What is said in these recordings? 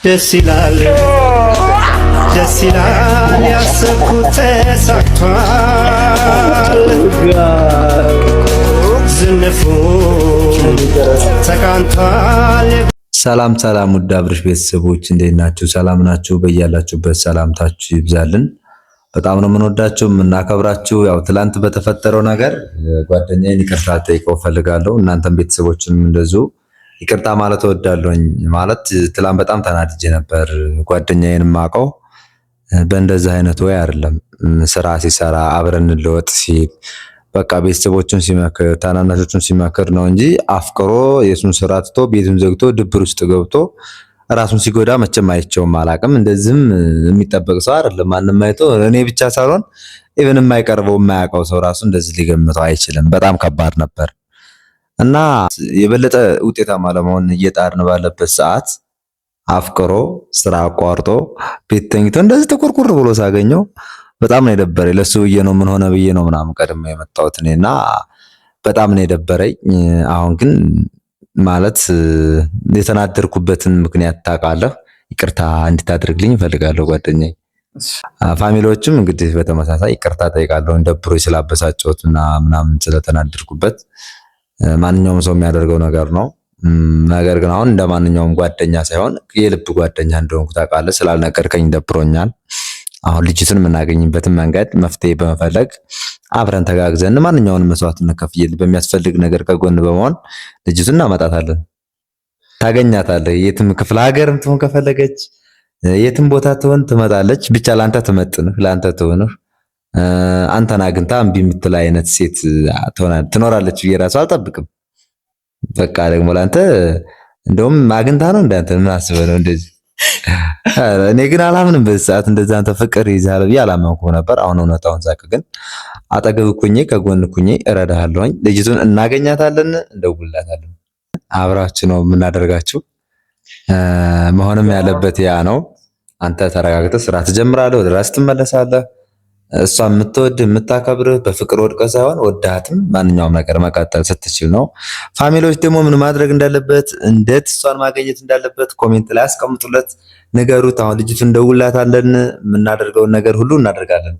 ደስ ይላል ደስ ይላል ያሰብኩት ተሳክቷል ዝንፉ ተቃንቷል። ሰላም ሰላም ውድ አብርሽ ቤተሰቦች እንዴት ናችሁ? ሰላም ናችሁ? በያላችሁበት ሰላምታችሁ ይብዛልን። በጣም ነው የምንወዳችሁ የምናከብራችሁ። ያው ትላንት በተፈጠረው ነገር ጓደኛዬን ይቅርታ ጠይቀው ፈልጋለሁ። እናንተም ቤተሰቦችንም እንደዚሁ ይቅርታ ማለት እወዳለሁኝ። ማለት ትላንት በጣም ተናድጄ ነበር። ጓደኛዬን ማቀው በእንደዚህ አይነት ወይ አይደለም ስራ ሲሰራ አብረን እንለወጥ ሲል በቃ ቤተሰቦቹን ሲመክር ታናናሾቹን ሲመክር ነው እንጂ አፍቅሮ የሱን ስራ ትቶ ቤቱን ዘግቶ ድብር ውስጥ ገብቶ ራሱን ሲጎዳ መቼም አይቼውም አላቅም። እንደዚህም የሚጠበቅ ሰው አይደለም። ማንም አይቶ እኔ ብቻ ሳልሆን ኢቭን የማይቀርበው የማያውቀው ሰው ራሱ እንደዚህ ሊገምተው አይችልም። በጣም ከባድ ነበር እና የበለጠ ውጤታማ ለመሆን እየጣርን ባለበት ሰዓት አፍቅሮ ስራ አቋርጦ ቤት ተኝቶ እንደዚህ ተቆርቁር ብሎ ሳገኘው በጣም ነው የደበረኝ። ለሱ ብዬ ነው ምን ሆነ ብዬ ነው ምናምን ቀድሜ የመጣሁት እኔና በጣም ነው የደበረኝ። አሁን ግን ማለት የተናደርኩበትን ምክንያት ታውቃለህ። ይቅርታ እንድታደርግልኝ እፈልጋለሁ ጓደኛዬ። ፋሚሊዎችም እንግዲህ በተመሳሳይ ይቅርታ ጠይቃለሁ ደብሮኝ ስላበሳጨሁት እና ምናምን ስለተናደርኩበት። ማንኛውም ሰው የሚያደርገው ነገር ነው። ነገር ግን አሁን እንደማንኛውም ጓደኛ ሳይሆን የልብ ጓደኛ እንደሆንኩ ታውቃለህ። ስላልነገርከኝ ደብሮኛል። አሁን ልጅቱን የምናገኝበትን መንገድ መፍትሄ በመፈለግ አብረን ተጋግዘን ማንኛውንም መስዋዕትነት ከፍዬ በሚያስፈልግ ነገር ከጎን በመሆን ልጅቱን እናመጣታለን። ታገኛታለህ። የትም ክፍለ ሀገርም ትሆን ከፈለገች የትም ቦታ ትሆን ትመጣለች። ብቻ ላንተ ትመጥንህ ላንተ ትሆንህ። አንተን አግኝታ እምቢ የምትል አይነት ሴት ትኖራለች ብዬ እራሱ አልጠብቅም። በቃ ደግሞ ላንተ እንደውም አግኝታ ነው እንዳንተ ምን አስበህ ነው እንደዚህ? እኔ ግን አላምንም። በዚህ ሰዓት እንደዛ አንተ ፍቅር ይዛል ብዬ አላመንኩም ነበር። አሁን እውነታውን ሳቅ ግን አጠገብ ኩኜ ከጎን ኩኜ እረዳሃለሁኝ። ልጅቱን እናገኛታለን፣ እንደውልላታለን። አብራችሁ ነው የምናደርጋችሁ። መሆንም ያለበት ያ ነው። አንተ ተረጋግተህ ስራ ትጀምራለህ፣ ወደ ራስህ ትመለሳለህ። እሷ የምትወድህ የምታከብርህ በፍቅር ወድቀህ ሳይሆን ወዳትም ማንኛውም ነገር መቀጠል ስትችል ነው። ፋሚሊዎች ደግሞ ምን ማድረግ እንዳለበት እንዴት እሷን ማግኘት እንዳለበት ኮሜንት ላይ አስቀምጡለት፣ ንገሩት። አሁን ልጅቱን እንደውላታለን፣ የምናደርገውን ነገር ሁሉ እናደርጋለን።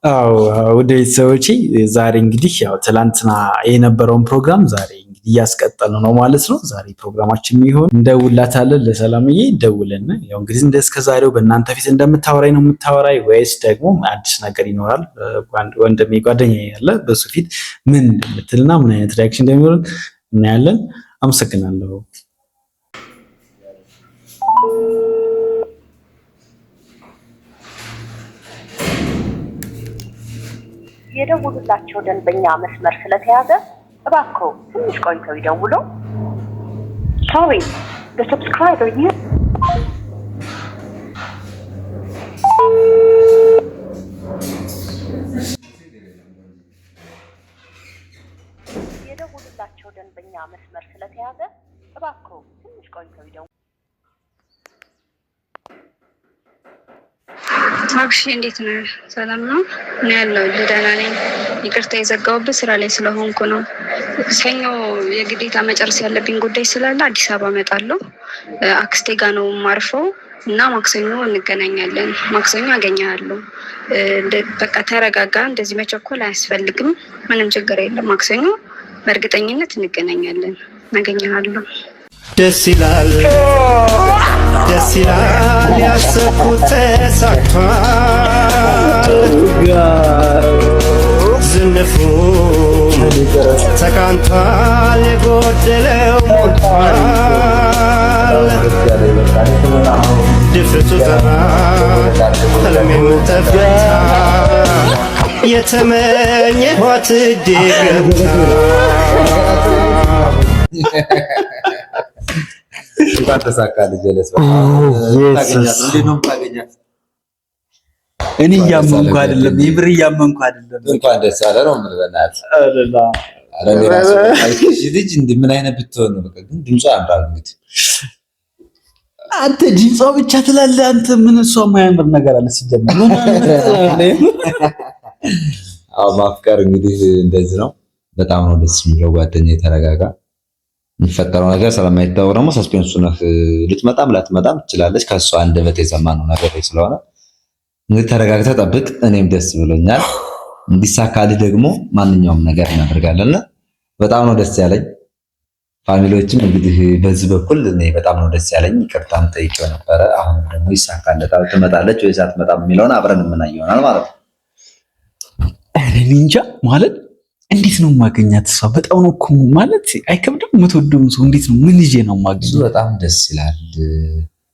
አዎ ወደ ቤተሰቦቼ ዛሬ እንግዲህ ያው ትላንትና የነበረውን ፕሮግራም ዛሬ እንግዲህ እያስቀጠል ነው ማለት ነው። ዛሬ ፕሮግራማችን የሚሆን እንደውላታለን፣ ለሰላምዬ እንደውለን። ያው እንግዲህ እንደስከ ዛሬው በእናንተ ፊት እንደምታወራኝ ነው የምታወራኝ ወይስ ደግሞ አዲስ ነገር ይኖራል? ወንድሜ ጓደኛዬ ያለ በሱ ፊት ምን እንደምትልና ምን አይነት ሪአክሽን እንደሚኖረን እናያለን። አመሰግናለሁ። የደውሉላቸው ደንበኛ መስመር ስለተያዘ እባክዎ ትንሽ ቆይተው ይደውሉ። Sorry, the subscriber you የደውሉላቸው ደንበኛ መስመር ስለተያዘ እባክዎ ትንሽ ቆይተው ይደውሉ። አብሽ እንዴት ነህ? ሰላም ነው? እኔ ያለው ደህና ነኝ። ይቅርታ የዘጋሁበት ስራ ላይ ስለሆንኩ ነው። ሰኞ የግዴታ መጨረስ ያለብኝ ጉዳይ ስላለ አዲስ አበባ እመጣለሁ። አክስቴ ጋር ነው የማርፈው እና ማክሰኞ እንገናኛለን። ማክሰኞ አገኘሃለሁ። በቃ ተረጋጋ። እንደዚህ መቸኮል አያስፈልግም። ምንም ችግር የለም። ማክሰኞ በእርግጠኝነት እንገናኛለን። አገኘሃለሁ። ደስ ይላል ደስ ይላል ያሰብኩት ተሳክቷል ዝንፉ ተቃንቷል የጎደለው ሞልቷል ድፍረቱ ጠራ ህልሜም ተፈታ የተመኘኋት እጄ ገብታ እንኳን ተሳካልህ። ጀለስ እኔ እያመንኩ አይደለም፣ የምር እያመንኩ አይደለም። እንኳን ደስ አለ ነው የምልህ። በእናትህ ልጅ እንደ ምን አይነት ብትሆን ነው? በቃ ግን ድምጿ ያምራል። እንግዲህ አንተ ድምጿ ብቻ ትላለህ። አንተ ምን እሷ የማያምር ነገር አለ ሲጀመር? አዎ ማፍቀር እንግዲህ እንደዚህ ነው። በጣም ነው ደስ የሚለው። ጓደኛዬ ተረጋጋ። የሚፈጠረው ነገር ስለማይታወቅ ደግሞ ሰስፔንሱ ነህ ልትመጣም ላትመጣም ትችላለች። ከሷ አንደበት የሰማነው ነገር ስለሆነ እንግዲህ ተረጋግተህ ጠብቅ። እኔም ደስ ብሎኛል። እንዲሳካልህ ደግሞ ማንኛውም ነገር እናደርጋለን። በጣም ነው ደስ ያለኝ። ፋሚሊዎችም እንግዲህ በዚህ በኩል እኔ በጣም ነው ደስ ያለኝ። ይቅርታም ጠይቄው ነበረ። አሁን ደግሞ ይሳካለታል። ትመጣለች ወይስ አትመጣም የሚለውን አብረን የምናየው ይሆናል ማለት ነው። እኔ እንጃ ማለት እንዴት ነው ማገኛት? እሷ በጣም ነው እኮ ማለት አይከብድም። የምትወደው ሰው እንዴት ነው ምን ይዤ ነው ማገኘው? በጣም ደስ ይላል።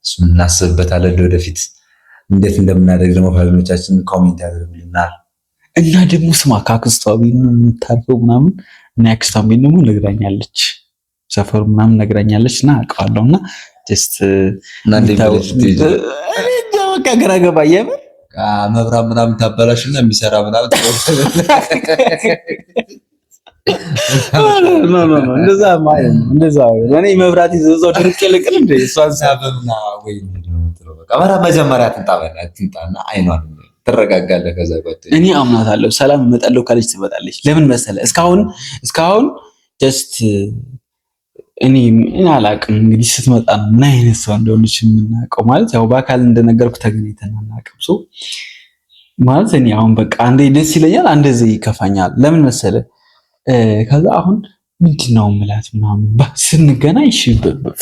እሱን እናስብበታለን ወደፊት እንዴት እንደምናደርግ ደግሞ ፋሚሊዎቻችን ኮሜንት ያደርጉልናል። እና ደግሞ ስማ ከአክስቷ ቤት ነው የምታርፈው ምናምን እና የአክስቷ ቤት ደግሞ ነግራኛለች፣ ሰፈሩ ምናምን ነግራኛለች እና አውቀዋለሁ እና ጀስት በቃ ግራ ገባ የምር መብራት ምናምን ታበላሽና የሚሰራ ምናምን እንደዛ እኔ መብራት ይዘው ድርቅ ይልቅል እንደ እሷን ሳበና ወይ በቃ መጀመሪያ ትንጣና አይኗን ትረጋጋለህ። ከዛ እኔ አምናታለሁ። ሰላም እመጣለሁ ካለች ትመጣለች። ለምን መሰለ እስካሁን ጀስት እኔ አላቅም እንግዲህ ስትመጣ ነው ምን አይነት ሰው እንደሆነች የምናውቀው። ማለት ያው በአካል እንደነገርኩ ተገናኝተን አናውቅም። ሶ ማለት እኔ አሁን በቃ አንዴ ደስ ይለኛል፣ አንዴ ይከፋኛል። ለምን መሰለ ከዛ አሁን ምንድነው ምላት ምናምን ስንገናኝ እሺ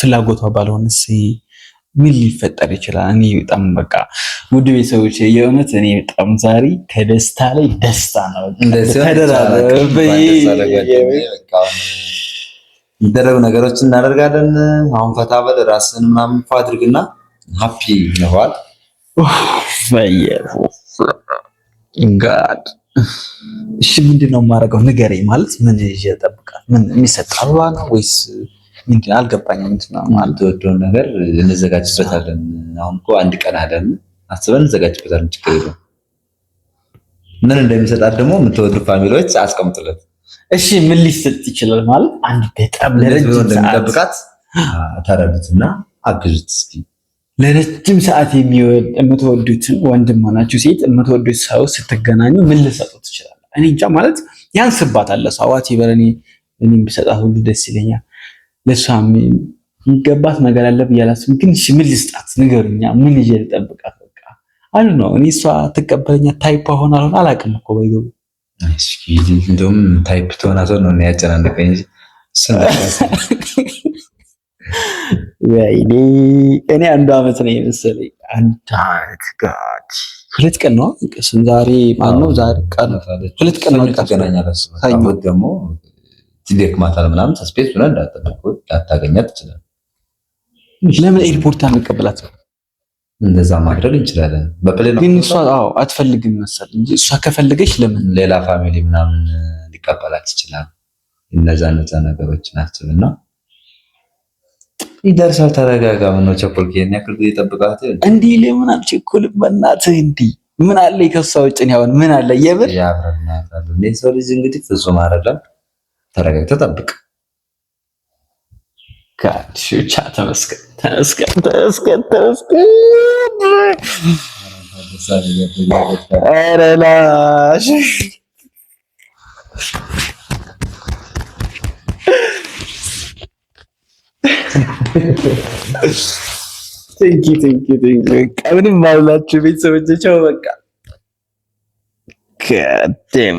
ፍላጎቷ ባልሆነስ ምን ሊፈጠር ይችላል? እኔ በጣም በቃ ውድ ቤተሰቦች የእውነት እኔ በጣም ዛሬ ከደስታ ላይ ደስታ ነው። የሚደረጉ ነገሮችን እናደርጋለን። አሁን ፈታ በል ራስን ምናምን ፏ አድርግና ሃፒ ነዋል ጋድ እሺ ምንድነው የማደርገው? ንገረኝ። ማለት ምን ይዤ እጠብቃለሁ? ምን የሚሰጥ አበባ ነው ወይስ ምንድነው? አልገባኝም። ምንድነው ማለት የምትወደውን ነገር እንዘጋጅበታለን። አሁን እኮ አንድ ቀን አለን አስበን እንዘጋጅበታለን። ችግር የለውም። ምን እንደሚሰጣት ደግሞ የምትወዱ ፋሚሊዎች አስቀምጡለት። እሺ ምን ሊሰጥ ይችላል? ማለት አንድ በጣም ለረጅም ሰዓት እንደሚጠብቃት ተረዱትና አግዙት እስኪ። ለረጅም ሰዓት የምትወዱትን ወንድም ሆናችሁ ሴት የምትወዱት ሰው ስትገናኙ ምን ልሰጡት ይችላል? እኔ እንጃ ማለት ያንስባታል። ሰዋት ይበረኒ እኔም ብሰጣት ሁሉ ደስ ይለኛል። ለሷ የሚገባት ነገር አለ ብያላስ። ግን እሺ ምን ልስጣት ንገሩኛ። ምን ይዤ ልጠብቃት? በቃ አሉ ነው እኔ እሷ ትቀበለኛ ታይፕ ሆነ አልሆነ አላውቅም እኮ ባይገቡ። እስኪ እንደውም ታይፕ ትሆናት ነው ያጨናነቀኝ እንጂ ወይኔ እኔ አንድ አመት ነው የመሰለኝ። አንድ አመት ጋድ 2 ቀን ነው ዛሬ ማለት ነው። ዛሬ ቀን 2 ቀን ነው ተገናኛለስ። ታውቁት ደግሞ ትደክማታል ምናምን ሰስፔንስ ብለን እንዳጠብቁት ላታገኛት ትችላል። ለምን ኤርፖርት አንቀበላት? እንደዛ ማድረግ እንችላለን። በፕሌን ግን እሷ አትፈልግም መሰል እንጂ እሷ ከፈለገች ለምን ሌላ ፋሚሊ ምናምን ሊቀበላት ይችላል። እነዛ ነገሮች ናቸውና ይደርሳል። ተረጋጋ። ምን ነው ቸኮልክ? የኔ ያክል ጊዜ ጠብቃት እንዴ? ለምን አልቸኮልም? በእናትህ እንዴ ምን አለ ከሷ ውጭ ነው? አሁን ምን አለ? የብር ያብረናታል። ሰው ልጅ እንግዲህ ፍጹም አይደለም። ተረጋግተህ ጠብቅ። ካድሽቻ ተመስገን። ኧረ ላሽ ቴንኪ በቃ ምንም ማውላችሁ ቤተሰቦች ቻው በቃ ከደም